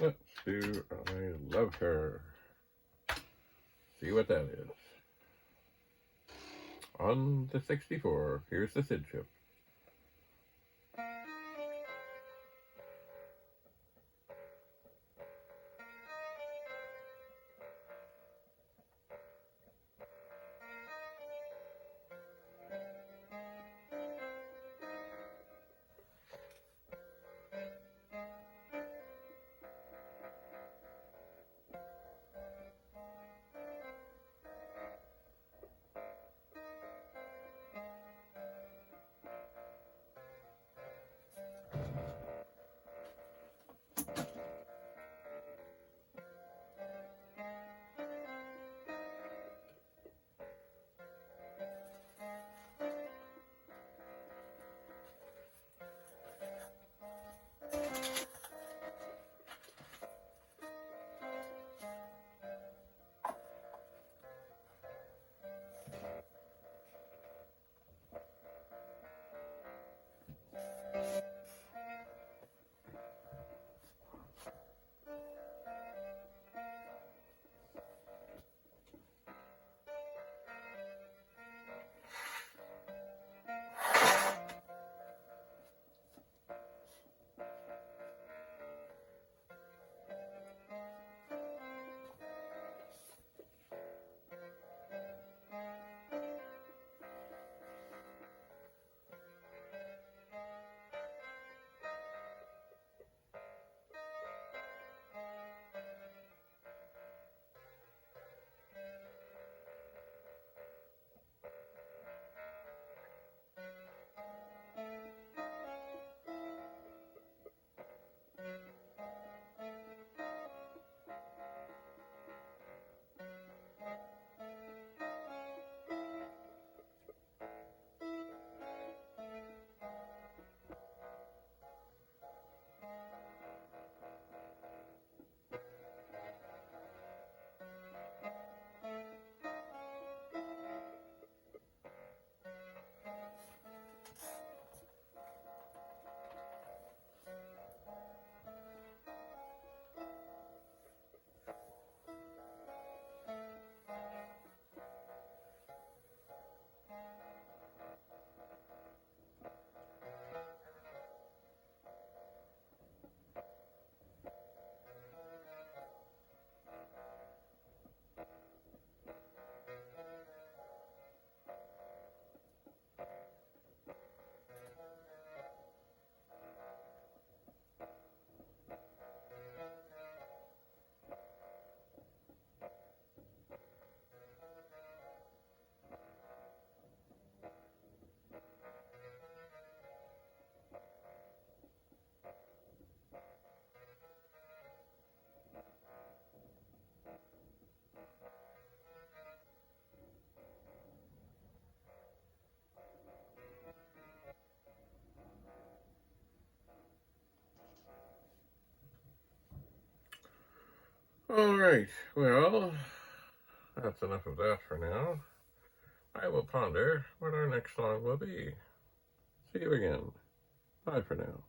Let's do I Love Her. See what that is. On the 64, here's the SID chip. Alright, well, that's enough of that for now. I will ponder what our next song will be. See you again. Bye for now.